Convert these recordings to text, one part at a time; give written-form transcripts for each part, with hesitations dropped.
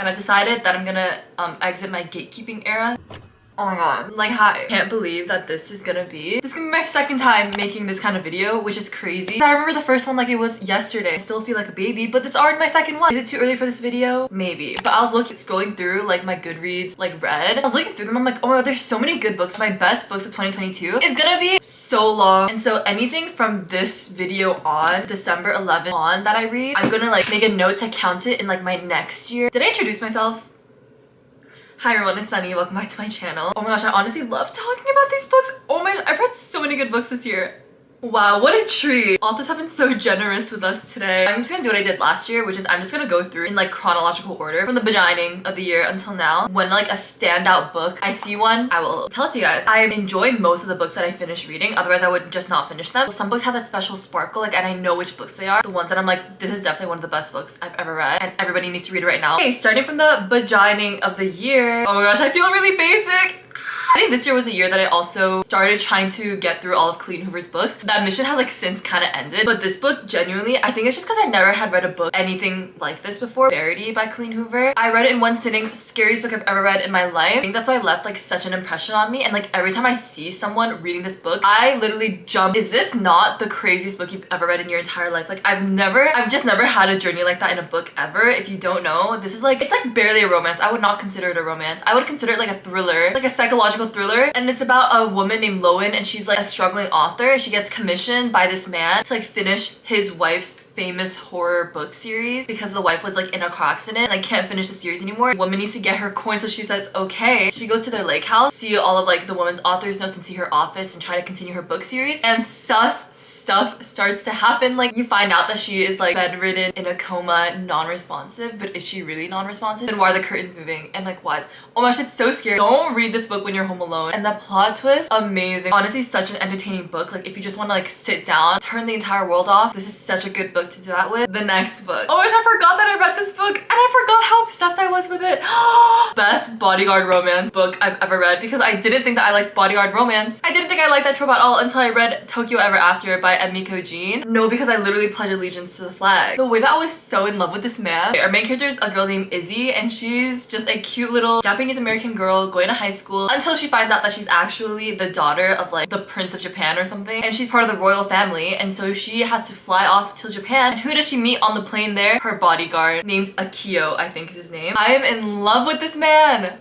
and I decided that I'm gonna exit my gatekeeping era. Oh my god. Like, hi. Can't believe that this is gonna be my second time making this kind of video, which is crazy. I remember the first one like it was yesterday. I still feel like a baby, but this is already my second one. Is it too early for this video? Maybe. But I was scrolling through like my Goodreads like read. I was looking through them. I'm like, oh my god, there's so many good books. My best books of 2022 is gonna be so long. And so anything from this video on, December 11th on that I read, I'm gonna like make a note to count it in like my next year. Did I introduce myself? Hi everyone, it's Sunny. Welcome back to my channel. Oh my gosh, I honestly love talking about these books. Oh my, I've read so many good books this year. Wow, what a treat. Authors have been so generous with us today. I'm just gonna do what I did last year, which is I'm just gonna go through in like chronological order from the beginning of the year until now. When like a standout book, I see one, I will tell it to you guys. I enjoy most of the books that I finished reading, otherwise I would just not finish them. Some books have that special sparkle, like, and I know which books they are. The ones that I'm like, this is definitely one of the best books I've ever read, and everybody needs to read it right now. Okay, starting from the beginning of the year. Oh my gosh, I feel really basic. I think this year was the year that I also started trying to get through all of Colleen Hoover's books. That mission has like since kind of ended, but this book genuinely, I think it's just because I never had read a book anything like this before. Verity by Colleen Hoover. I read it in one sitting, scariest book I've ever read in my life. I think that's why it left like such an impression on me, and like every time I see someone reading this book, I literally jump. Is this not the craziest book you've ever read in your entire life? Like I've just never had a journey like that in a book ever. If you don't know, this is like, it's like barely a romance. I would not consider it a romance. I would consider it like a thriller, like a psychological thriller, and it's about a woman named Lowen, and she's like a struggling author. She gets commissioned by this man to like finish his wife's famous horror book series because the wife was like in a car accident and like can't finish the series anymore. The woman needs to get her coins, so she says okay. She goes to their lake house, see all of like the woman's author's notes and see her office and try to continue her book series, and sus stuff starts to happen. Like you find out that she is like bedridden, in a coma, non-responsive, but is she really non-responsive? And why are the curtains moving? And like why? Oh my gosh, it's so scary. Don't read this book when you're home alone. And the plot twist, amazing. Honestly, such an entertaining book. Like if you just want to like sit down, turn the entire world off, this is such a good book to do that with. The next book. Oh my gosh, I forgot that I read this book, and I forgot how obsessed I was with it. Best bodyguard romance book I've ever read, because I didn't think that I liked bodyguard romance. I didn't think I liked that trope at all until I read Tokyo Ever After by Emiko Jean. No, because I literally pledged allegiance to the flag. The way that I was so in love with this man. Our main character is a girl named Izzy, and she's just a cute little Japanese American girl going to high school until she finds out that she's actually the daughter of like the Prince of Japan or something, and she's part of the royal family, and so she has to fly off to Japan. And who does she meet on the plane there? Her bodyguard named Akio, I think is his name. I am in love with this man.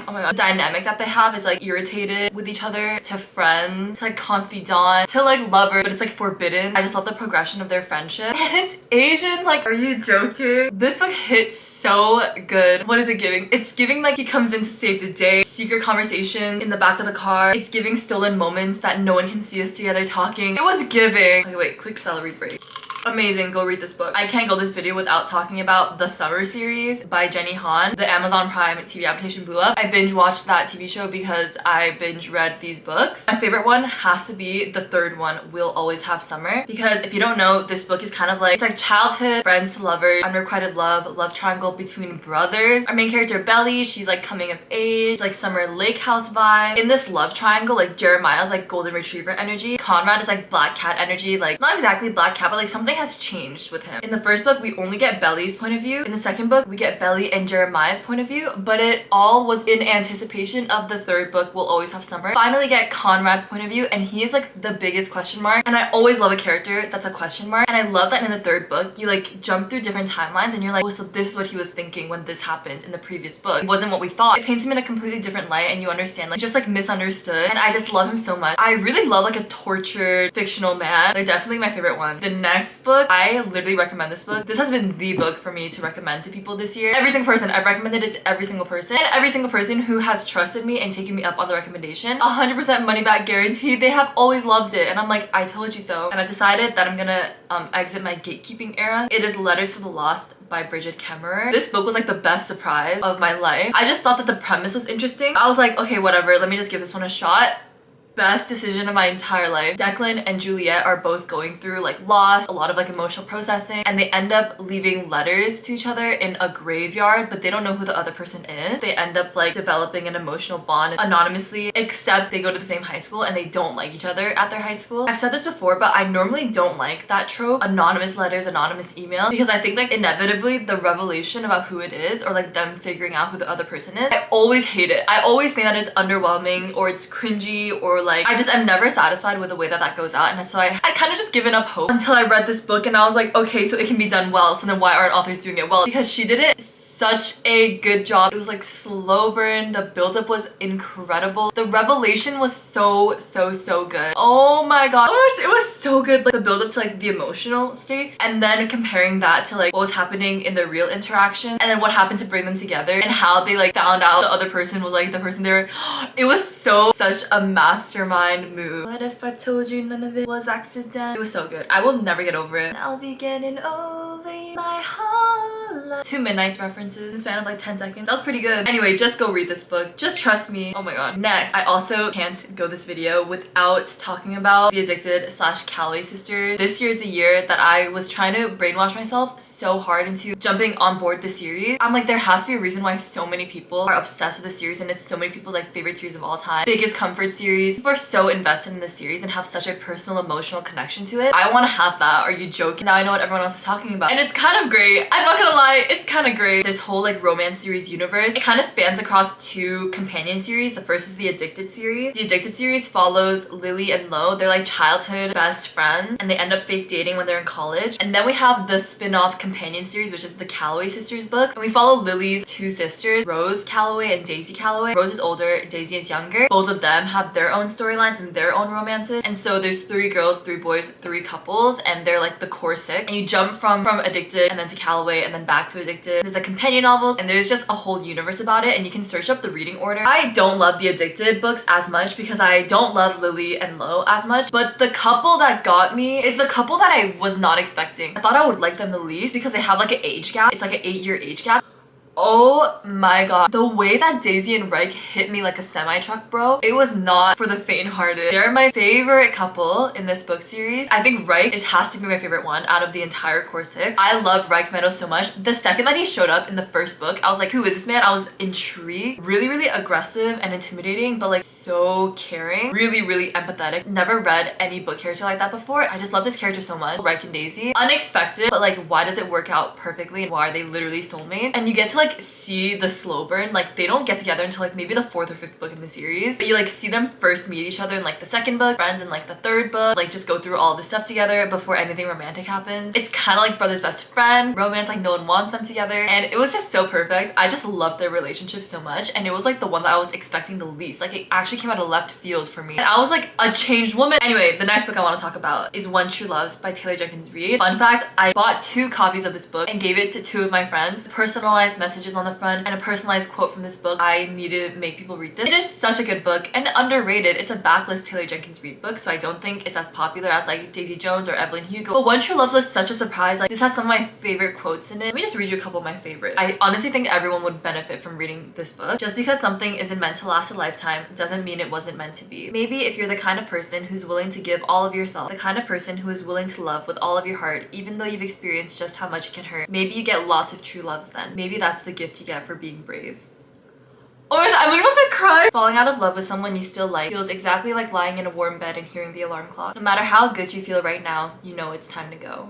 Oh my god. The dynamic that they have is like irritated with each other, to friend, to like confidant, to like lover, but it's like forbidden. I just love the progression of their friendship. And it's Asian, like, are you joking? This book hits so good. What is it giving? It's giving like he comes in to save the day, secret conversation in the back of the car. It's giving stolen moments that no one can see us together talking. It was giving. Okay, wait, quick celery break. Amazing, go read this book. I can't go this video without talking about The Summer series by Jenny Han. The Amazon Prime TV adaptation blew up. I binge watched that TV show because I binge read these books. My favorite one has to be the third one, We'll Always Have Summer, because if you don't know, this book is kind of like, it's like childhood, friends to lovers, unrequited love, love triangle between brothers. Our main character Belly, she's like coming of age, like summer lake house vibe. In this love triangle, like Jeremiah's like golden retriever energy, Conrad is like black cat energy, like not exactly black cat, but like something has changed with him. In the first book, we only get Belly's point of view. In the second book, we get Belly and Jeremiah's point of view, but it all was in anticipation of the third book, We'll Always Have Summer. Finally get Conrad's point of view, and he is like the biggest question mark, and I always love a character that's a question mark. And I love that in the third book, you like jump through different timelines and you're like, oh, so this is what he was thinking when this happened in the previous book. It wasn't what we thought. It paints him in a completely different light, and you understand, like, just like misunderstood. And I just love him so much. I really love like a tortured fictional man. They're definitely my favorite one. The next book, I literally recommend this book. This has been the book for me to recommend to people this year. Every single person, I've recommended it to every single person, and every single person who has trusted me and taken me up on the recommendation, 100% money back guarantee. They have always loved it, and I'm like, I told you so. And I decided that I'm gonna exit my gatekeeping era. It is Letters to the Lost by Bridget Kemmerer. This book was like the best surprise of my life. I just thought that the premise was interesting. I was like, okay, whatever, let me just give this one a shot. best decision of my entire life. Declan and Juliet are both going through like loss, a lot of like emotional processing, and they end up leaving letters to each other in a graveyard, but they don't know who the other person is. They end up like developing an emotional bond anonymously, except they go to the same high school and they don't like each other at their high school. I've said this before, but I normally don't like that trope, anonymous letters, anonymous email, because I think like inevitably the revelation about who it is, or like them figuring out who the other person is, I always hate it. I always think that it's underwhelming or it's cringy, or like I just am never satisfied with the way that that goes out. And so I kind of just given up hope until I read this book and I was like, okay, so it can be done well, so then why aren't authors doing it well? Because she did it such a good job. It was like slow burn. The buildup was incredible. The revelation was so good. Oh my gosh, it was so good. Like the buildup to like the emotional stakes, and then comparing that to like what was happening in the real interaction, and then what happened to bring them together, and how they like found out the other person was like the person they were. It was such a mastermind move. What if I told you none of it was accident? It was so good. I will never get over it. I'll be getting over you my whole life. 2 Midnights references in the span of like 10 seconds. That was pretty good. Anyway, just go read this book. Just trust me. Oh my god. Next, I also can't go this video without talking about the Addicted / Calloway sisters. This year is the year that I was trying to brainwash myself so hard into jumping on board the series. I'm like, there has to be a reason why so many people are obsessed with the series, and it's so many people's like favorite series of all time. Biggest comfort series. People are so invested in the series and have such a personal, emotional connection to it. I want to have that. Are you joking? Now I know what everyone else is talking about. And it's kind of great. I'm not gonna lie, it's kind of great. This whole like romance series universe, it kind of spans across 2 companion series. The first is the Addicted series. The Addicted series follows Lily and Lo. They're like childhood best friends, and they end up fake dating when they're in college. And then we have the spin-off companion series, which is the Calloway sisters book. And we follow Lily's 2 sisters, Rose Calloway and Daisy Calloway. Rose is older, Daisy is younger. Both of them have their own storylines and their own romances. And so there's 3 girls, 3 boys, 3 couples, and they're like the core 6. And you jump from Addicted and then to Calloway and then back to Addicted. There's a companion novels, and there's just a whole universe about it, and you can search up the reading order. I don't love the Addicted books as much because I don't love Lily and Lo as much, but the couple that got me is the couple that I was not expecting. I thought I would like them the least because they have like an age gap. It's like an 8-year age gap. Oh my god. The way that Daisy and Reich hit me like a semi-truck, bro, it was not for the faint-hearted. They're my favorite couple in this book series. I think Reich has to be my favorite one out of the entire core 6. I love Reich Meadows so much. The second that he showed up in the first book, I was like, who is this man? I was intrigued. Really aggressive and intimidating, but like so caring. Really empathetic. Never read any book character like that before. I just loved his character so much. Reich and Daisy. Unexpected, but like why does it work out perfectly, and why are they literally soulmates? And you get to like see the slow burn. Like they don't get together until like maybe the 4th or 5th book in the series, but you like see them first meet each other in like the 2nd book, friends in like the 3rd book, like just go through all this stuff together before anything romantic happens. It's kind of like brother's best friend romance, like no one wants them together, and it was just so perfect. I just loved their relationship so much, and it was like the one that I was expecting the least. Like it actually came out of left field for me, and I was like a changed woman. Anyway, the next book I want to talk about is One True Loves by Taylor Jenkins Reid. Fun fact, I bought 2 copies of this book and gave it to 2 of my friends. Personalized messages on the front and a personalized quote from this book. I need to make people read this. It is such a good book and underrated. It's a backlist Taylor Jenkins Reid book, so I don't think it's as popular as like Daisy Jones or Evelyn Hugo. But One True Loves was such a surprise. Like this has some of my favorite quotes in it. Let me just read you a couple of my favorites. I honestly think everyone would benefit from reading this book. Just because something isn't meant to last a lifetime doesn't mean it wasn't meant to be. Maybe if you're the kind of person who's willing to give all of yourself, the kind of person who is willing to love with all of your heart, even though you've experienced just how much it can hurt, maybe you get lots of true loves then. Maybe that's the gift you get for being brave. Oh my gosh, I'm literally about to cry! Falling out of love with someone you still like feels exactly like lying in a warm bed and hearing the alarm clock. No matter how good you feel right now, you know it's time to go.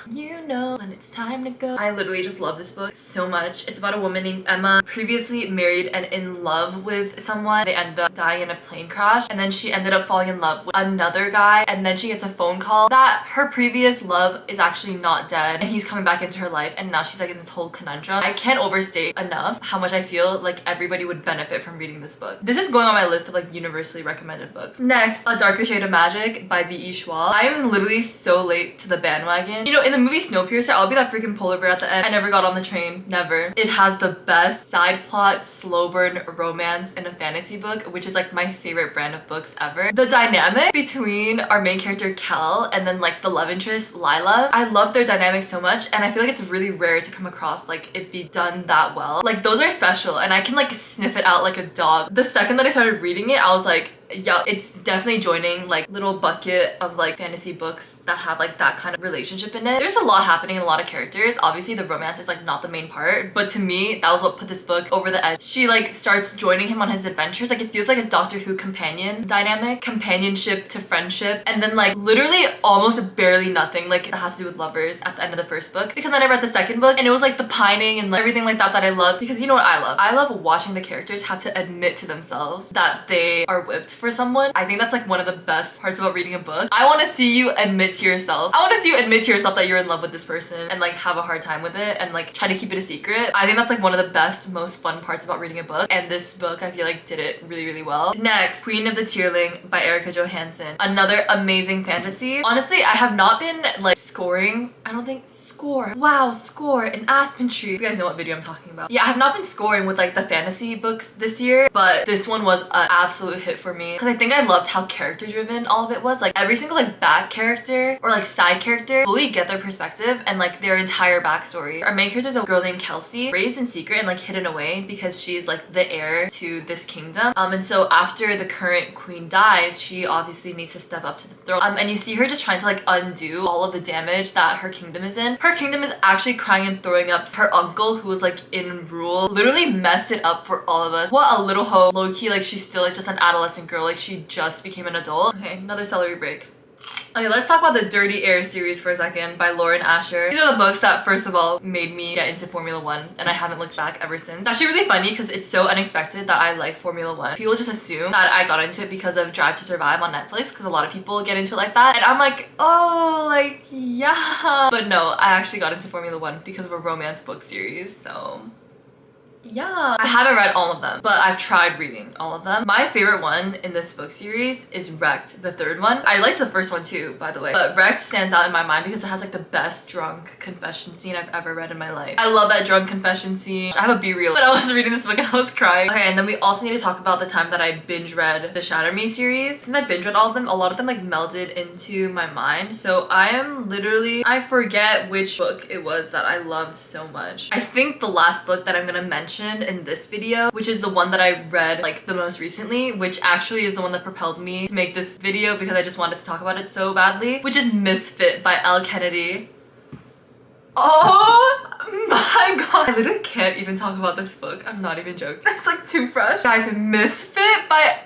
You know when it's time to go. I literally just love this book so much. It's about a woman named Emma, previously married and in love with someone. They ended up dying in a plane crash, and then she ended up falling in love with another guy, and then she gets a phone call that her previous love is actually not dead and he's coming back into her life, and now she's like in this whole conundrum. I can't overstate enough how much I feel like everybody would benefit from reading this book. This is going on my list of like universally recommended books. Next, A Darker Shade of Magic by V.E. Schwab. I am literally so late to the bandwagon. You know, in the movie Snowpiercer, I'll be that freaking polar bear at the end. I never got on the train, never. It has the best side plot, slow burn romance in a fantasy book, which is like my favorite brand of books ever. The dynamic between our main character Kel and then like the love interest Lila, I love their dynamic so much, and I feel like it's really rare to come across like it be done that well. Like those are special, and I can like sniff it out like a dog. The second that I started reading it, I was like, yeah, it's definitely joining like little bucket of like fantasy books that have like that kind of relationship in it. There's a lot happening, a lot of characters. Obviously the romance is like not the main part, but to me that was what put this book over the edge. She like starts joining him on his adventures. Like it feels like a Doctor Who companion dynamic, companionship to friendship, and then like literally almost barely nothing like that has to do with lovers at the end of the first book, because then I read the second book and it was like the pining and like, everything like that I love, because you know what I love? I love watching the characters have to admit to themselves that they are whipped for someone. I think that's like one of the best parts about reading a book. I want to see you admit to yourself. I want to see you admit to yourself that you're in love with this person and like have a hard time with it and like try to keep it a secret. I think that's like one of the best, most fun parts about reading a book, and this book I feel like did it really, really well. Next, Queen of the Tearling by Erica Johansson. Another amazing fantasy. Honestly, I have not been like scoring. I don't think score. Wow, score in Aspen Tree. You guys know what video I'm talking about. Yeah, I have not been scoring with like the fantasy books this year, but this one was an absolute hit for me because I think I loved how character driven all of it was. Like every single like back character or like side character fully get their perspective and like their entire backstory. Our main character is a girl named Kelsey, raised in secret and like hidden away because she's like the heir to this kingdom. And so after the current queen dies, she obviously needs to step up to the throne. And you see her just trying to like undo all of the damage that her kingdom is in. Her kingdom is actually crying and throwing up. Her uncle, who was like in rule, literally messed it up for all of us. What a little hope. Low-key, like she's still like just an adolescent girl. Like she just became an adult. Okay, another celery break. Okay, let's talk about the Dirty Air series for a second by Lauren Asher. These are the books that first of all made me get into Formula One, and I haven't looked back ever since. It's actually really funny because it's so unexpected that I like Formula One. People just assume that I got into it because of Drive to Survive on Netflix, because a lot of people get into it like that, and I'm like, oh, like yeah. But no, I actually got into Formula One because of a romance book series, so yeah. I haven't read all of them, but I've tried reading all of them. My favorite one in this book series is Wrecked, the third one. I liked the first one too, by the way, but Wrecked stands out in my mind because it has like the best drunk confession scene I've ever read in my life. I love that drunk confession scene. I have a B-reel, but I was reading this book and I was crying. Okay, and then we also need to talk about the time that I binge read the Shatter Me series. Since I binge read all of them, a lot of them like melded into my mind. So I am literally, I forget which book it was that I loved so much. I think the last book that I'm gonna mention in this video, which is the one that I read like the most recently, which actually is the one that propelled me to make this video because I just wanted to talk about it so badly, which is Misfit by Elle Kennedy. Oh my god, I literally can't even talk about this book. I'm not even joking. It's like too fresh. Guys, Misfit by,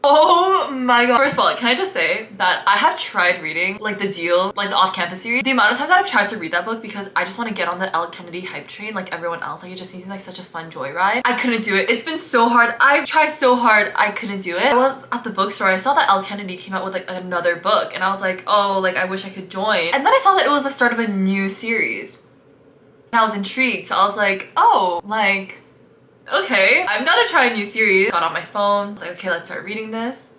oh my god. First of all, can I just say that I have tried reading like The Deal, like the off-campus series. The amount of times that I've tried to read that book because I just want to get on the Elle Kennedy hype train like everyone else. Like it just seems like such a fun joyride. I couldn't do it. It's been so hard. I've tried so hard. I couldn't do it. I was at the bookstore. I saw that Elle Kennedy came out with like another book and I was like, oh, like I wish I could join. And then I saw that it was the start of a new series. And I was intrigued. So I was like, oh, like, okay, I'm down to try a new series. Got on my phone, I was like, okay, let's start reading this.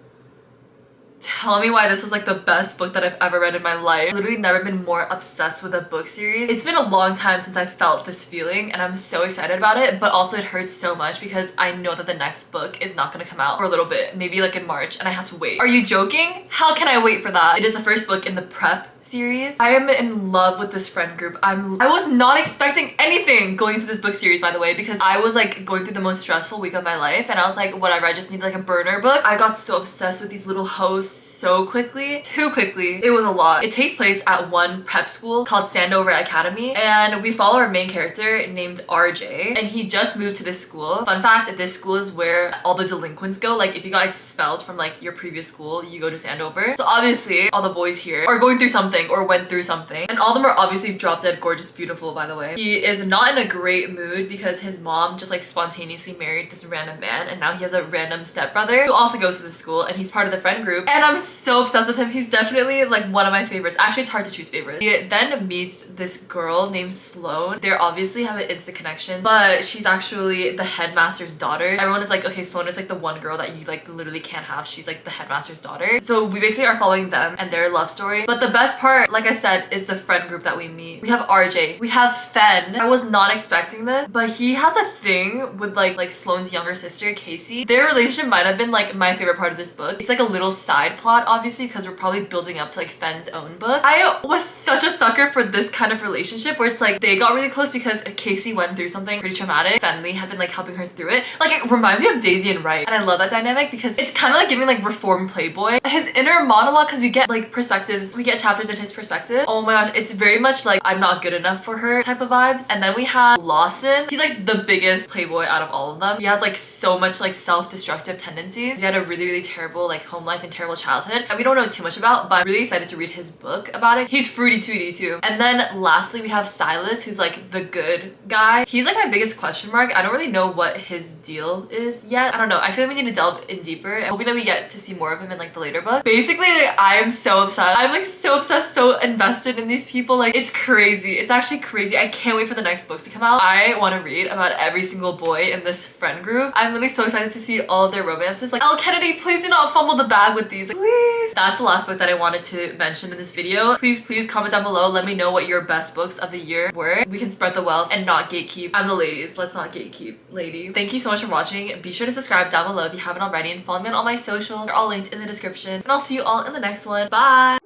Tell me why this was like the best book that I've ever read in my life. I've literally never been more obsessed with a book series. It's been a long time since I felt this feeling and I'm so excited about it, but also it hurts so much because I know that the next book is not gonna come out for a little bit, maybe like in March, and I have to wait. Are you joking? How can I wait for that? It is the first book in the prep series. I am in love with this friend group. I was not expecting anything going into this book series, by the way, because I was like going through the most stressful week of my life and I was like, whatever, I just need like a burner book. I got so obsessed with these little hosts so quickly, too quickly. It was a lot. It takes place at one prep school called Sandover Academy, and we follow our main character named RJ, and he just moved to this school. Fun fact, this school is where all the delinquents go. Like if you got expelled from like your previous school, you go to Sandover. So obviously all the boys here are going through something or went through something, and all of them are obviously drop dead gorgeous, beautiful, by the way. He is not in a great mood because his mom just like spontaneously married this random man, and now he has a random stepbrother who also goes to the school, and he's part of the friend group, and I'm so obsessed with him. He's definitely like one of my favorites. Actually, it's hard to choose favorites. He then meets this girl named Sloane. They obviously have an instant connection, but she's actually the headmaster's daughter. Everyone is like, okay, Sloane is like the one girl that you like literally can't have. She's like the headmaster's daughter. So we basically are following them and their love story. But the best part, like I said, is the friend group that we meet. We have RJ. We have Fen. I was not expecting this, but he has a thing with like Sloane's younger sister, Casey. Their relationship might have been like my favorite part of this book. It's like a little side plot out, obviously, because we're probably building up to like Fen's own book. I was such a sucker for this kind of relationship where it's like they got really close because Casey went through something pretty traumatic. Fen had been like helping her through it. Like it reminds me of Daisy and Wright, and I love that dynamic because it's kind of like giving like reformed Playboy. His inner monologue, because we get like perspectives, we get chapters in his perspective. Oh my gosh, it's very much like I'm not good enough for her type of vibes. And then we have Lawson. He's like the biggest Playboy out of all of them. He has like so much like self-destructive tendencies. He had a really terrible like home life and terrible childhood, and we don't know too much about, but I'm really excited to read his book about it. He's fruity tooty too. And then lastly we have Silas, who's like the good guy. He's like my biggest question mark. I don't really know what his deal is yet. I don't know. I feel like we need to delve in deeper, and hoping that we get to see more of him in like the later book. Basically, like, I am so obsessed. I'm like so obsessed, so invested in these people. Like it's crazy. It's actually crazy. I can't wait for the next books to come out. I want to read about every single boy in this friend group. I'm literally so excited to see all of their romances. Like, Elle Kennedy, please do not fumble the bag with these. Like, please. That's the last book that I wanted to mention in this video. Please comment down below. Let me know what your best books of the year were. We can spread the wealth and not gatekeep. I'm the ladies. Let's not gatekeep, lady. Thank you so much for watching. Be sure to subscribe down below if you haven't already, and follow me on all my socials. They're all linked in the description. And I'll see you all in the next one. Bye!